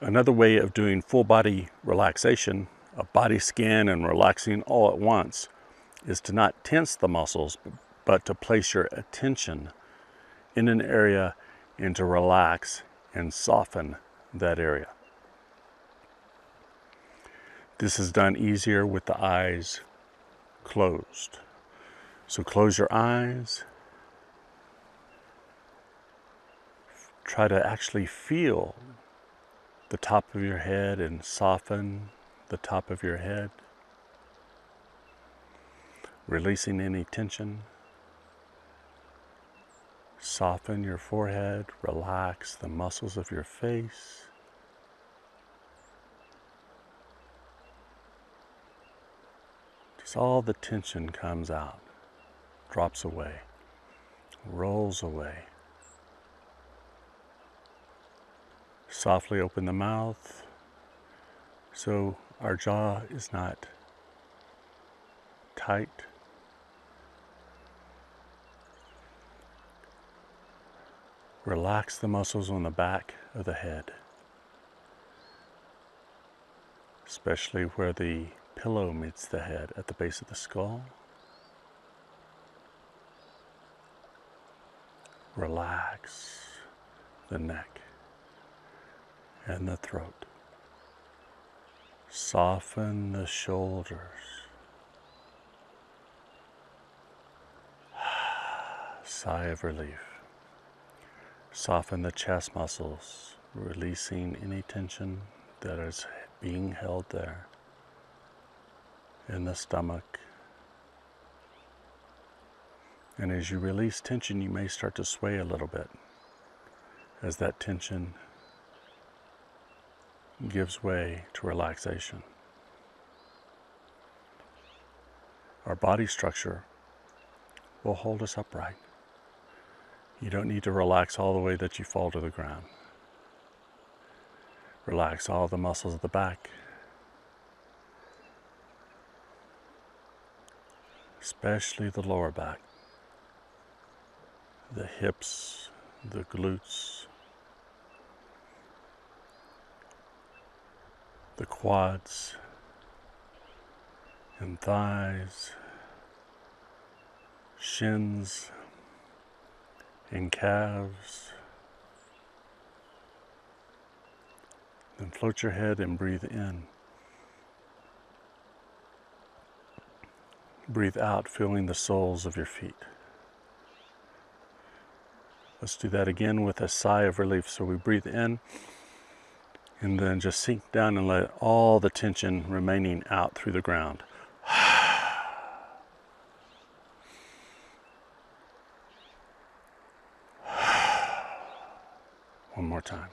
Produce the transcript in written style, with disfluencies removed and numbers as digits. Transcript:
Another way of doing full body relaxation, a body scan and relaxing all at once, is to not tense the muscles, but to place your attention in an area and to relax and soften that area. This is done easier with the eyes closed. So close your eyes. Try to actually feel the top of your head and soften the top of your head, releasing any tension. Soften your forehead, relax the muscles of your face. Just all the tension comes out, drops away, rolls away. Softly open the mouth so our jaw is not tight. Relax the muscles on the back of the head, especially where the pillow meets the head at the base of the skull. Relax the neck and the throat. Soften the shoulders. Sigh of relief. Soften the chest muscles, releasing any tension that is being held there in the stomach. And as you release tension, you may start to sway a little bit as that tension gives way to relaxation. Our body structure will hold us upright. You don't need to relax all the way that you fall to the ground. Relax all the muscles of the back, especially the lower back, the hips, the glutes, the quads and thighs, shins and calves. Then float your head and breathe in. Breathe out, feeling the soles of your feet. Let's do that again with a sigh of relief. So we breathe in and then just sink down and let all the tension remaining out through the ground. One more time.